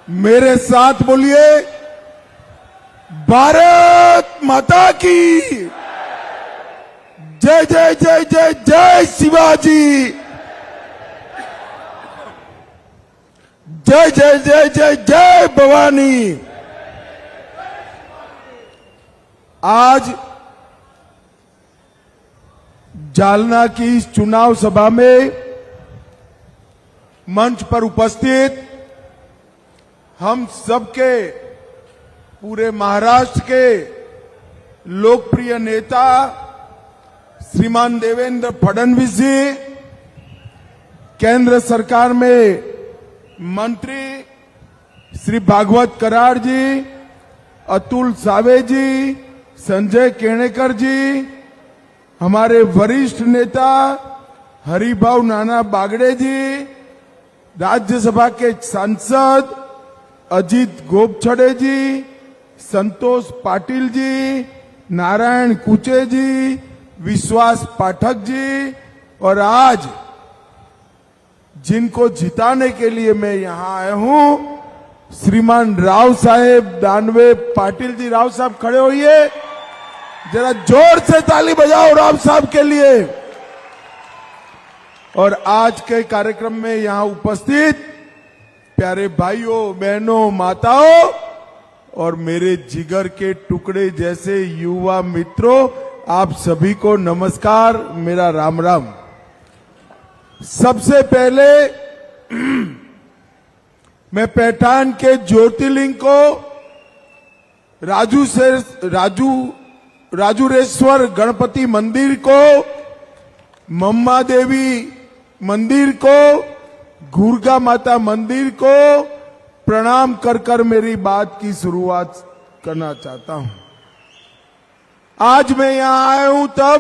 मेरे साथ बोलिए, भारत माता की जय जय जय जय जय शिवाजी, जय जय जय जय जय भवानी। आज जालना की इस चुनाव सभा में मंच पर उपस्थित हम सबके पूरे महाराष्ट्र के लोकप्रिय नेता श्रीमान देवेंद्र फडणवीस जी, केंद्र सरकार में मंत्री श्री भागवत कराड जी, अतुल सावे जी, संजय केणेकर जी, हमारे वरिष्ठ नेता हरिभाऊ नाना बागड़े जी, राज्यसभा के सांसद अजीत गोपछड़े जी, संतोष पाटिल जी, नारायण कुचे जी, विश्वास पाठक जी, और आज जिनको जिताने के लिए मैं यहां आया हूं, श्रीमान राव साहेब दानवे पाटिल जी। राव साहब खड़े होइए, जरा जोर से ताली बजाओ राव साहब के लिए। और आज के कार्यक्रम में यहां उपस्थित प्यारे भाइयों बहनों माताओं और मेरे जिगर के टुकड़े जैसे युवा मित्रों, आप सभी को नमस्कार, मेरा राम राम। सबसे पहले मैं पैठान के ज्योतिर्लिंग को राजुरेश्वर गणपति मंदिर को, मम्मा देवी मंदिर को, घुर्गा माता मंदिर को प्रणाम कर कर मेरी बात की शुरुआत करना चाहता हूं। आज मैं यहां आया हूं तब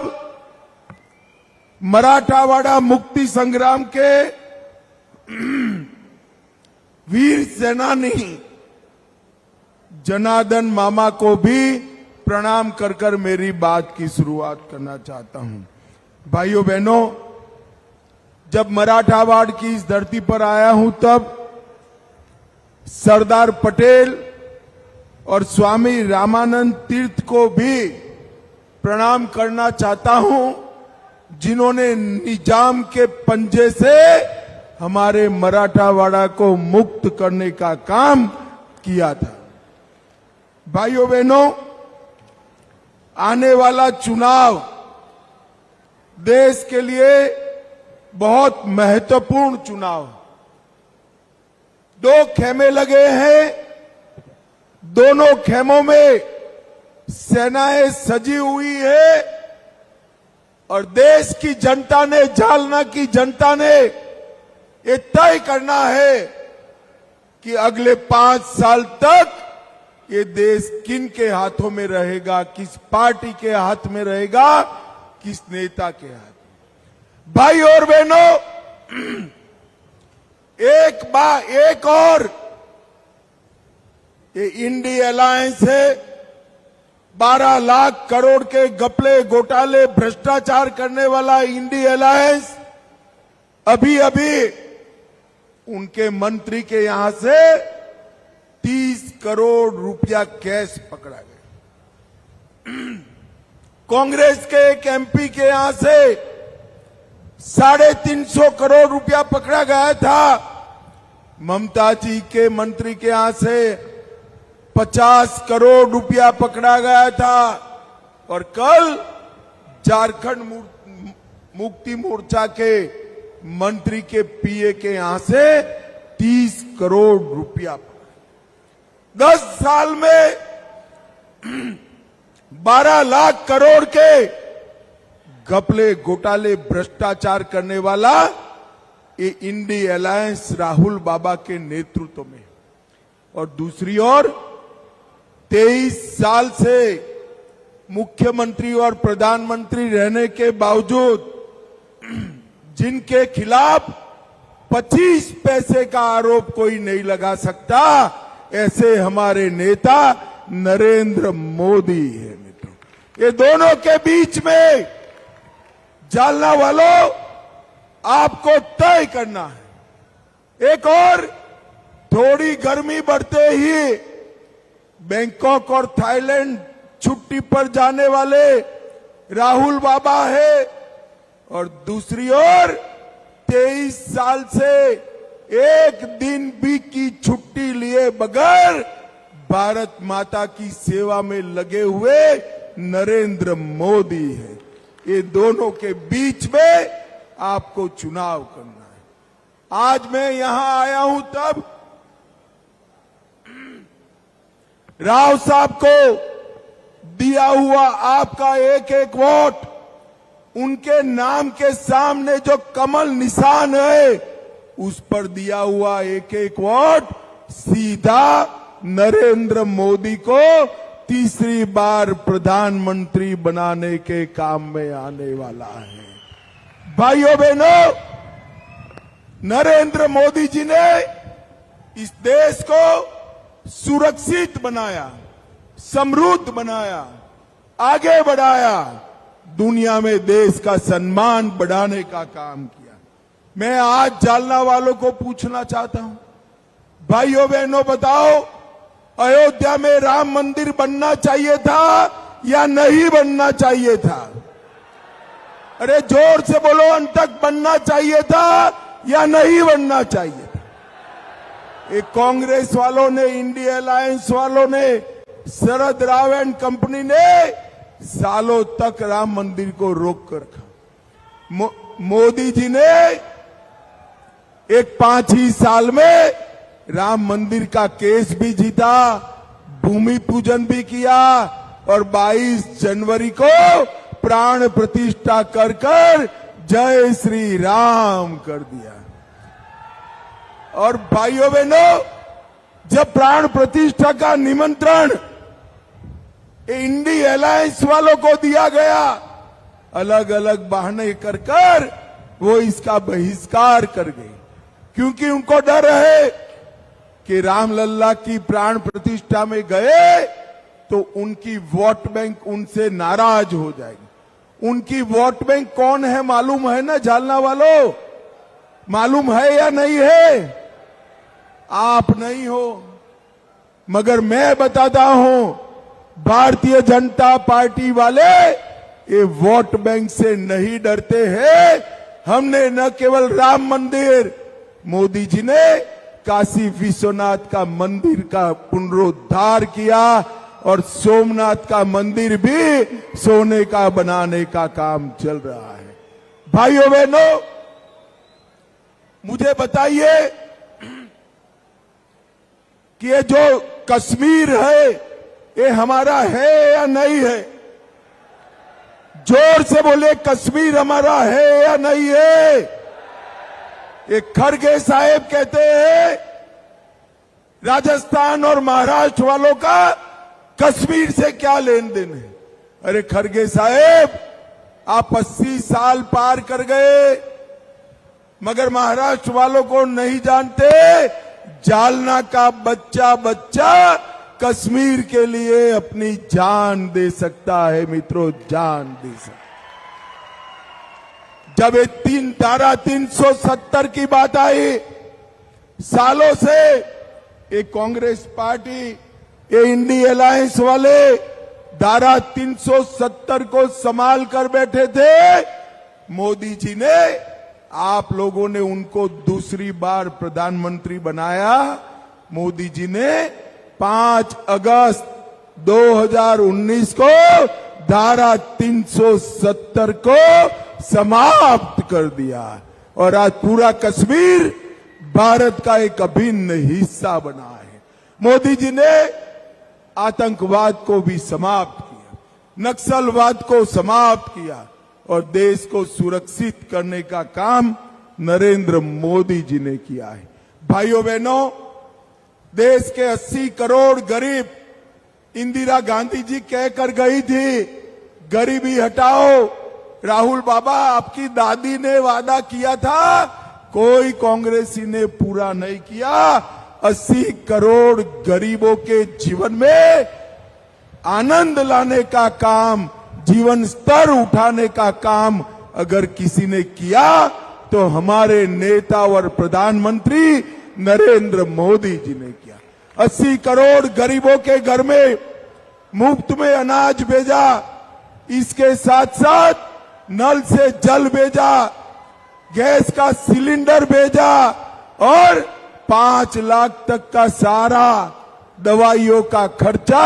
मराठावाड़ा मुक्ति संग्राम के वीर सेनानी जनार्दन मामा को भी प्रणाम कर कर मेरी बात की शुरुआत करना चाहता हूं। भाइयों बहनों, जब मराठावाड़ की इस धरती पर आया हूं तब सरदार पटेल और स्वामी रामानंद तीर्थ को भी प्रणाम करना चाहता हूं, जिन्होंने निजाम के पंजे से हमारे मराठावाड़ा को मुक्त करने का काम किया था। भाइयों बहनों, आने वाला चुनाव देश के लिए बहुत महत्वपूर्ण चुनाव। दो खेमे लगे हैं, दोनों खेमों में सेनाएं सजी हुई है और देश की जनता ने, जालना की जनता ने ये तय करना है कि अगले 5 साल तक ये देश किन के हाथों में रहेगा, किस पार्टी के हाथ में रहेगा, किस नेता के हाथ। भाई और बहनों, एक और ये इंडी अलायंस है, 12 लाख करोड़ के घपले घोटाले भ्रष्टाचार करने वाला इंडी अलायंस अभी उनके मंत्री के यहां से 30 करोड़ रुपया कैश पकड़ा गया। कांग्रेस के एक एमपी के यहां से 350 करोड़ रुपया पकड़ा गया था। ममता जी के मंत्री के यहां से 50 करोड़ रुपया पकड़ा गया था। और कल झारखंड मुक्ति मोर्चा के मंत्री के पीए के यहां से 30 करोड़ रुपया। 10 साल में 12 लाख करोड़ के घपले घोटाले भ्रष्टाचार करने वाला ये इंडी अलायंस राहुल बाबा के नेतृत्व में। और दूसरी ओर 23 साल से मुख्यमंत्री और प्रधानमंत्री रहने के बावजूद जिनके खिलाफ 25 पैसे का आरोप कोई नहीं लगा सकता, ऐसे हमारे नेता नरेंद्र मोदी है। मित्रों, ये दोनों के बीच में जालना वालों आपको तय करना है। एक और थोड़ी थोड़ी गर्मी बढ़ते ही बैंकॉक और थाईलैंड छुट्टी पर जाने वाले राहुल बाबा है, और दूसरी ओर 23 साल से एक दिन भी की छुट्टी लिए बगैर भारत माता की सेवा में लगे हुए नरेंद्र मोदी है। ये दोनों के बीच में आपको चुनाव करना है। आज मैं यहां आया हूं तब राव साहब को दिया हुआ आपका एक एक वोट, उनके नाम के सामने जो कमल निशान है उस पर दिया हुआ एक एक वोट सीधा नरेंद्र मोदी को तीसरी बार प्रधानमंत्री बनाने के काम में आने वाला है। भाइयों बहनों, नरेंद्र मोदी जी ने इस देश को सुरक्षित बनाया, समृद्ध बनाया, आगे बढ़ाया, दुनिया में देश का सम्मान बढ़ाने का काम किया। मैं आज जालना वालों को पूछना चाहता हूं, भाइयों बहनों बताओ, अयोध्या में राम मंदिर बनना चाहिए था या नहीं बनना चाहिए था? अरे जोर से बोलो, अंतक बनना चाहिए था या नहीं बनना चाहिए था? एक कांग्रेस वालों ने, इंडिया अलायंस वालों ने, शरद राव एंड कंपनी ने सालों तक राम मंदिर को रोक कर रखा। मोदी जी ने एक 5 ही साल में राम मंदिर का केस भी जीता, भूमि पूजन भी किया और 22 जनवरी को प्राण प्रतिष्ठा कर कर जय श्री राम कर दिया। और भाइयों बहनों, जब प्राण प्रतिष्ठा का निमंत्रण इंडिया अलायंस वालों को दिया गया, अलग अलग बहाने कर कर वो इसका बहिष्कार कर गए, क्योंकि उनको डर है कि रामलल्ला की प्राण प्रतिष्ठा में गए तो उनकी वोट बैंक उनसे नाराज हो जाएगी। उनकी वोट बैंक कौन है मालूम है ना जालना वालों? मालूम है या नहीं है? आप नहीं हो, मगर मैं बताता हूं, भारतीय जनता पार्टी वाले ये वोट बैंक से नहीं डरते हैं। हमने न केवल राम मंदिर, मोदी जी ने काशी विश्वनाथ का मंदिर का पुनरुद्धार किया और सोमनाथ का मंदिर भी सोने का बनाने का काम चल रहा है। भाइयों बहनों, मुझे बताइए कि ये जो कश्मीर है ये हमारा है या नहीं है? जोर से बोले, कश्मीर हमारा है या नहीं है? ये खड़गे साहब कहते हैं राजस्थान और महाराष्ट्र वालों का कश्मीर से क्या लेन देन है? अरे खड़गे साहब, आप 80 साल पार कर गए, मगर महाराष्ट्र वालों को नहीं जानते, जालना का बच्चा बच्चा कश्मीर के लिए अपनी जान दे सकता है मित्रों, जान दे सकता। जब ये धारा 370 की बात आई, सालों से ये कांग्रेस पार्टी, ये इंडिया अलायंस वाले धारा 370 को संभाल कर बैठे थे। मोदी जी ने, आप लोगों ने उनको दूसरी बार प्रधानमंत्री बनाया। मोदी जी ने 5 अगस्त 2019 को धारा 370 को समाप्त कर दिया और आज पूरा कश्मीर भारत का एक अभिन्न हिस्सा बना है। मोदी जी ने आतंकवाद को भी समाप्त किया, नक्सलवाद को समाप्त किया और देश को सुरक्षित करने का काम नरेंद्र मोदी जी ने किया है। भाइयों बहनों, देश के 80 करोड़ गरीब, इंदिरा गांधी जी कहकर गई थी, गरीबी हटाओ। राहुल बाबा, आपकी दादी ने वादा किया था, कोई कांग्रेसी ने पूरा नहीं किया। 80 करोड़ गरीबों के जीवन में आनंद लाने का काम, जीवन स्तर उठाने का काम अगर किसी ने किया तो हमारे नेता और प्रधानमंत्री नरेंद्र मोदी जी ने किया। 80 करोड़ गरीबों के घर में मुफ्त में अनाज भेजा, इसके साथ साथ नल से जल भेजा, गैस का सिलेंडर भेजा और 5 लाख तक का सारा दवाइयों का खर्चा,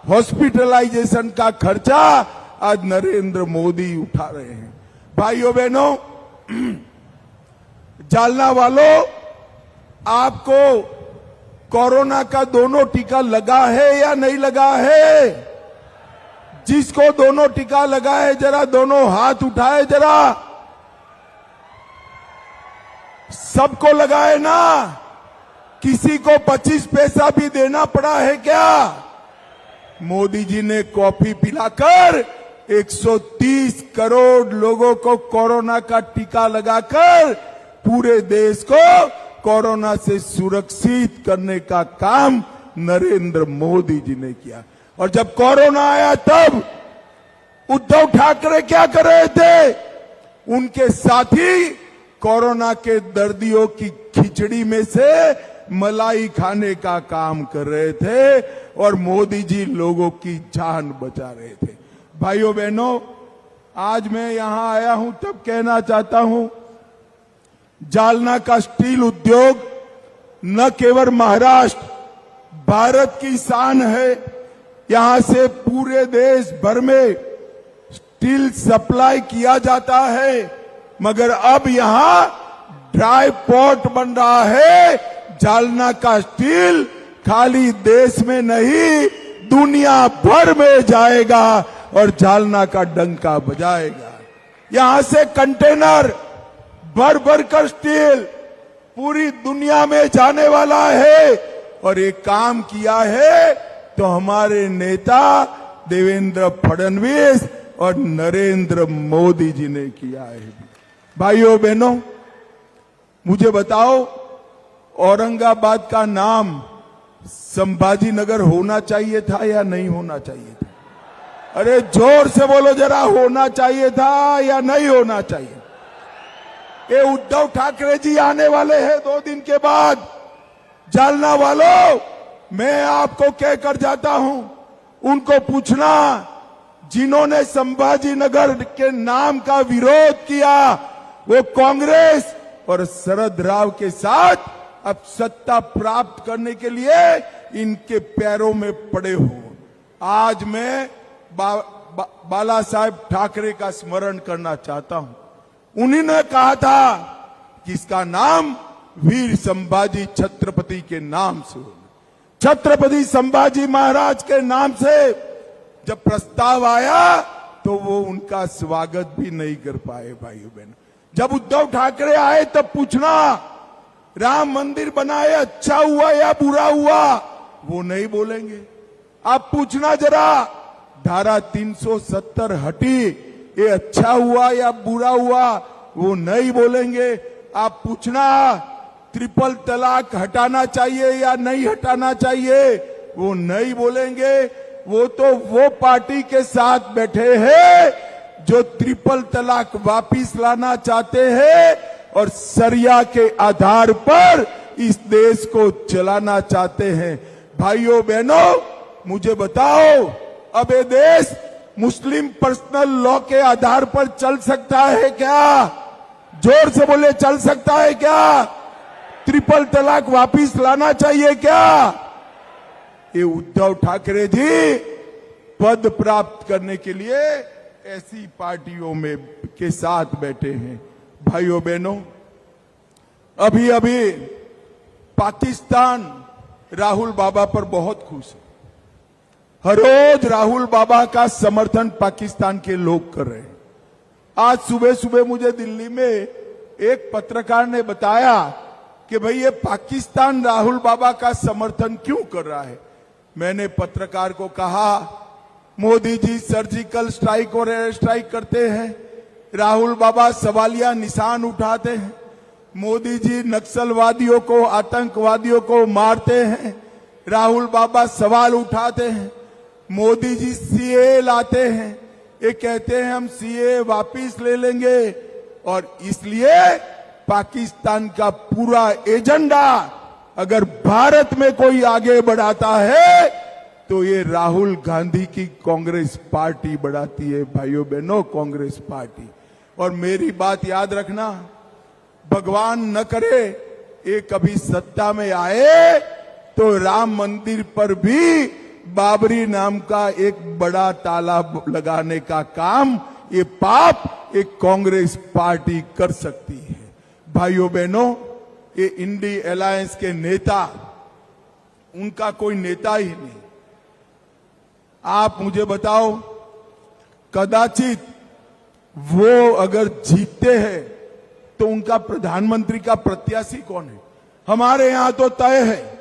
हॉस्पिटलाइजेशन का खर्चा आज नरेंद्र मोदी उठा रहे हैं। भाइयों बहनों, जालना वालों, आपको कोरोना का दोनों टीका लगा है या नहीं लगा है? जिसको दोनों टीका लगा है जरा दोनों हाथ उठाए जरा। सबको लगा है ना? किसी को 25 पैसा भी देना पड़ा है क्या? मोदी जी ने कॉफी पिलाकर 130 करोड़ लोगों को कोरोना का टीका लगाकर पूरे देश को कोरोना से सुरक्षित करने का काम नरेंद्र मोदी जी ने किया। और जब कोरोना आया तब उद्धव ठाकरे क्या कर रहे थे? उनके साथी कोरोना के दर्दियों की खिचड़ी में से मलाई खाने का काम कर रहे थे और मोदी जी लोगों की जान बचा रहे थे। भाइयों बहनों, आज मैं यहां आया हूं तब कहना चाहता हूं, जालना का स्टील उद्योग न केवल महाराष्ट्र, भारत की शान है। यहां से पूरे देश भर में स्टील सप्लाई किया जाता है, मगर अब यहां ड्राई पोर्ट बन रहा है। जालना का स्टील खाली देश में नहीं, दुनिया भर में जाएगा और जालना का डंका बजाएगा। यहां से कंटेनर भर भर कर स्टील पूरी दुनिया में जाने वाला है। और ये काम किया है तो हमारे नेता देवेंद्र फडणवीस और नरेंद्र मोदी जी ने किया है। भाइयों बहनों, मुझे बताओ, औरंगाबाद का नाम संभाजी नगर होना चाहिए था या नहीं होना चाहिए था? अरे जोर से बोलो जरा, होना चाहिए था या नहीं होना चाहिए? ये उद्धव ठाकरे जी आने वाले हैं 2 दिन के बाद। जालना वालों, मैं आपको कहकर जाता हूं, उनको पूछना जिन्होंने संभाजी नगर के नाम का विरोध किया, वो कांग्रेस और शरद राव के साथ अब सत्ता प्राप्त करने के लिए इनके पैरों में पड़े हो। आज मैं बाला साहेब ठाकरे का स्मरण करना चाहता हूं। उन्होंने कहा था कि इसका नाम वीर संभाजी छत्रपति के नाम से हो। छत्रपति संभाजी महाराज के नाम से जब प्रस्ताव आया तो वो उनका स्वागत भी नहीं कर पाए। भाइयों बहनों, जब उद्धव ठाकरे आए तब पूछना राम मंदिर बनाए अच्छा हुआ या बुरा हुआ, वो नहीं बोलेंगे। आप पूछना जरा, धारा 370 हटी, ये अच्छा हुआ या बुरा हुआ, वो नहीं बोलेंगे। आप पूछना ट्रिपल तलाक हटाना चाहिए या नहीं हटाना चाहिए, वो नहीं बोलेंगे। वो तो वो पार्टी के साथ बैठे हैं जो ट्रिपल तलाक वापिस लाना चाहते हैं और सरिया के आधार पर इस देश को चलाना चाहते हैं। भाइयों बहनों, मुझे बताओ, अब ये देश मुस्लिम पर्सनल लॉ के आधार पर चल सकता है क्या? जोर से बोले, चल सकता है क्या? ट्रिपल तलाक वापिस लाना चाहिए क्या? ये उद्धव ठाकरे जी पद प्राप्त करने के लिए ऐसी पार्टियों में के साथ बैठे हैं। भाइयों बहनों, अभी अभी पाकिस्तान राहुल बाबा पर बहुत खुश है। हर रोज राहुल बाबा का समर्थन पाकिस्तान के लोग कर रहे हैं। आज सुबह सुबह मुझे दिल्ली में एक पत्रकार ने बताया कि भाई ये पाकिस्तान राहुल बाबा का समर्थन क्यों कर रहा है। मैंने पत्रकार को कहा, मोदी जी सर्जिकल स्ट्राइक और एयर स्ट्राइक करते हैं, राहुल बाबा सवालिया निशान उठाते हैं, मोदी जी नक्सलवादियों को, आतंकवादियों को मारते हैं, राहुल बाबा सवाल उठाते हैं, मोदी जी सीए लाते हैं, ये कहते हैं हम सीए वापिस ले लेंगे। और इसलिए पाकिस्तान का पूरा एजेंडा अगर भारत में कोई आगे बढ़ाता है तो ये राहुल गांधी की कांग्रेस पार्टी बढ़ाती है। भाइयों बहनों, कांग्रेस पार्टी। और मेरी बात याद रखना, भगवान न करे ये कभी सत्ता में आए तो राम मंदिर पर भी बाबरी नाम का एक बड़ा ताला लगाने का काम, ये पाप एक कांग्रेस पार्टी कर सकती है। भाइयों बहनों, ये इंडी अलायंस के नेता, उनका कोई नेता ही नहीं। आप मुझे बताओ, कदाचित वो अगर जीतते हैं तो उनका प्रधानमंत्री का प्रत्याशी कौन है? हमारे यहां तो तय है,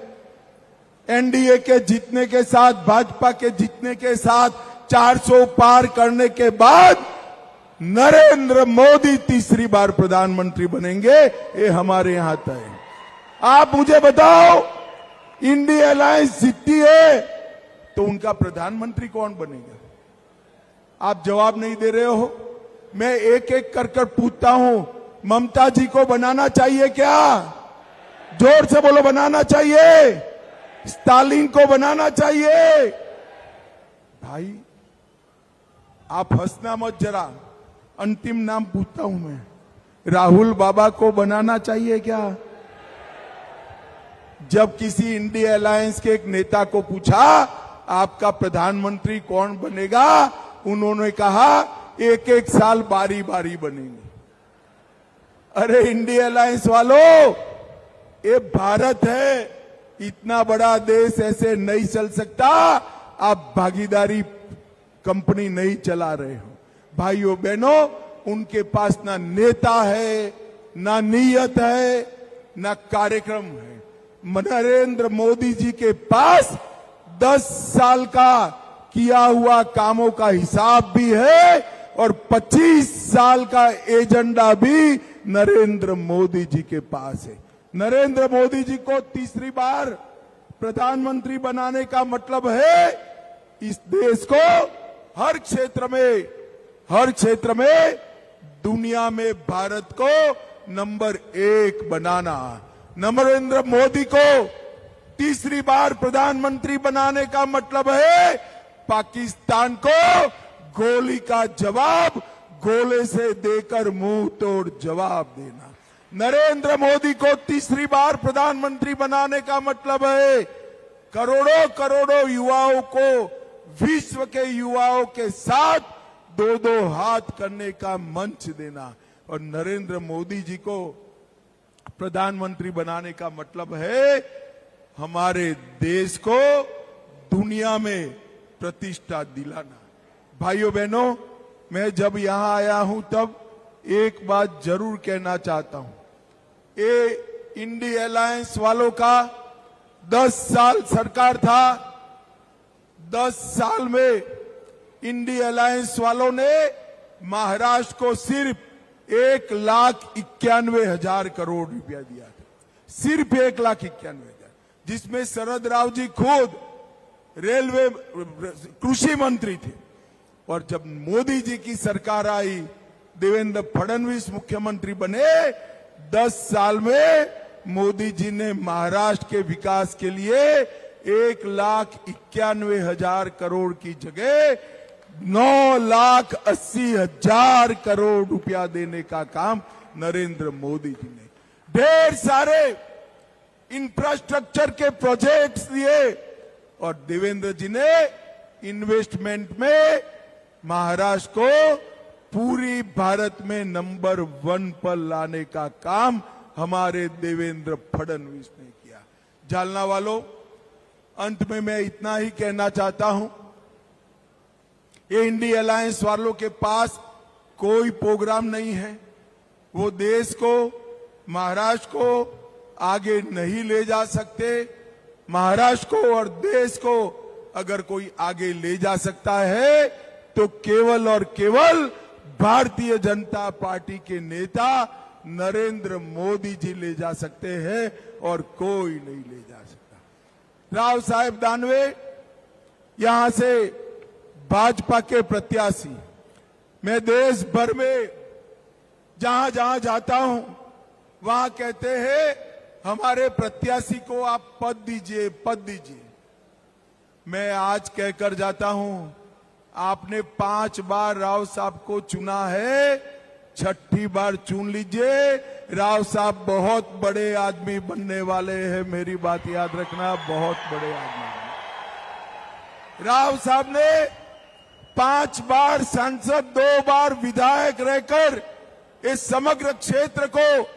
एनडीए के जीतने के साथ, भाजपा के जीतने के साथ 400 पार करने के बाद नरेंद्र मोदी तीसरी बार प्रधानमंत्री बनेंगे, ये हमारे यहां तय है। आप मुझे बताओ, इंडिया अलायंस जीतती है तो उनका प्रधानमंत्री कौन बनेगा? आप जवाब नहीं दे रहे हो। मैं एक एक कर पूछता हूं, ममता जी को बनाना चाहिए क्या? जोर से बोलो, बनाना चाहिए? स्टालिन को बनाना चाहिए? भाई आप हंसना मत जरा, अंतिम नाम पूछता हूं मैं, राहुल बाबा को बनाना चाहिए क्या? जब किसी इंडिया अलायंस के एक नेता को पूछा आपका प्रधानमंत्री कौन बनेगा, उन्होंने कहा एक एक साल बारी बारी बनेंगे। अरे इंडिया अलायंस वालों, ये भारत है, इतना बड़ा देश ऐसे नहीं चल सकता। आप भागीदारी कंपनी नहीं चला रहे हो। भाइयों बहनों, उनके पास ना नेता है, ना नीयत है, ना कार्यक्रम है। नरेंद्र मोदी जी के पास 10 साल का किया हुआ कामों का हिसाब भी है और 25 साल का एजेंडा भी नरेंद्र मोदी जी के पास है। नरेंद्र मोदी जी को तीसरी बार प्रधानमंत्री बनाने का मतलब है इस देश को हर क्षेत्र में दुनिया में भारत को नंबर 1 बनाना। नरेंद्र मोदी को तीसरी बार प्रधानमंत्री बनाने का मतलब है पाकिस्तान को गोली का जवाब गोले से देकर मुंह तोड़ जवाब देना। नरेंद्र मोदी को तीसरी बार प्रधानमंत्री बनाने का मतलब है करोड़ों करोड़ों युवाओं को विश्व के युवाओं के साथ 2-2 हाथ करने का मंच देना। और नरेंद्र मोदी जी को प्रधानमंत्री बनाने का मतलब है हमारे देश को दुनिया में प्रतिष्ठा दिलाना। भाइयों बहनों, मैं जब यहां आया हूं तब एक बात जरूर कहना चाहता हूं, ये इंडिया अलायंस वालों का 10 साल सरकार था। 10 साल में इंडिया अलायंस वालों ने महाराष्ट्र को सिर्फ 1,91,000 करोड़ रुपया दिया था, सिर्फ 1,91,000, जिसमें शरद राव जी खुद रेलवे कृषि मंत्री थे। और जब मोदी जी की सरकार आई, देवेंद्र फडणवीस मुख्यमंत्री बने, 10 साल में मोदी जी ने महाराष्ट्र के विकास के लिए 1,91,000 करोड़ की जगह 9,80,000 करोड़ रुपया देने का काम नरेंद्र मोदी जी ने। ढेर सारे इंफ्रास्ट्रक्चर के प्रोजेक्ट्स दिए और देवेंद्र जी ने इन्वेस्टमेंट में महाराष्ट्र को पूरी भारत में नंबर 1 पर लाने का काम हमारे देवेंद्र फडणवीस ने किया। जालना वालों, अंत में मैं इतना ही कहना चाहता हूं, ये इंडिया अलायंस वालों के पास कोई प्रोग्राम नहीं है। वो देश को, महाराष्ट्र को आगे नहीं ले जा सकते। महाराष्ट्र को और देश को अगर कोई आगे ले जा सकता है तो केवल और केवल भारतीय जनता पार्टी के नेता नरेंद्र मोदी जी ले जा सकते हैं और कोई नहीं ले जा सकता। राव साहेब दानवे यहां से भाजपा के प्रत्याशी, मैं देश भर में जहां जहां जाता हूं वहां कहते हैं हमारे प्रत्याशी को आप पद दीजिए, पद दीजिए। मैं आज कहकर जाता हूं, आपने 5 बार राव साहब को चुना है, 6ठी बार चुन लीजिए। राव साहब बहुत बड़े आदमी बनने वाले हैं, मेरी बात याद रखना, बहुत बड़े आदमी। राव साहब ने 5 बार सांसद, 2 बार विधायक रहकर इस समग्र क्षेत्र को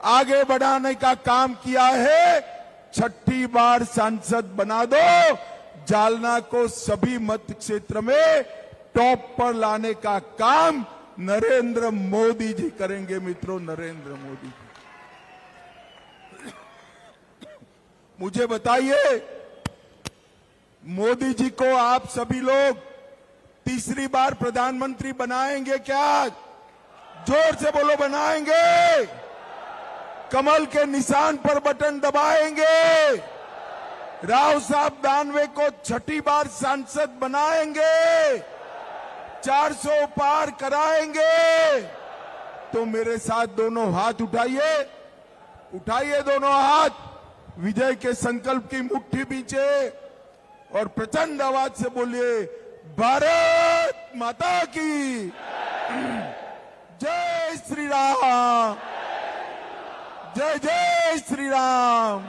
आगे बढ़ाने का काम किया है। 6ठी बार सांसद बना दो, जालना को सभी मत क्षेत्र में टॉप पर लाने का काम नरेंद्र मोदी जी करेंगे मित्रों, नरेंद्र मोदी जी। मुझे बताइए, मोदी जी को आप सभी लोग तीसरी बार प्रधानमंत्री बनाएंगे क्या? जोर से बोलो, बनाएंगे? कमल के निशान पर बटन दबाएंगे? राव साहब दानवे को 6ठी बार सांसद बनाएंगे? 400 पार कराएंगे? तो मेरे साथ दोनों हाथ उठाइए, उठाइए दोनों हाथ, विजय के संकल्प की मुट्ठी पीछे और प्रचंड आवाज से बोलिए, भारत माता की जय श्री राम, जय जय श्री राम।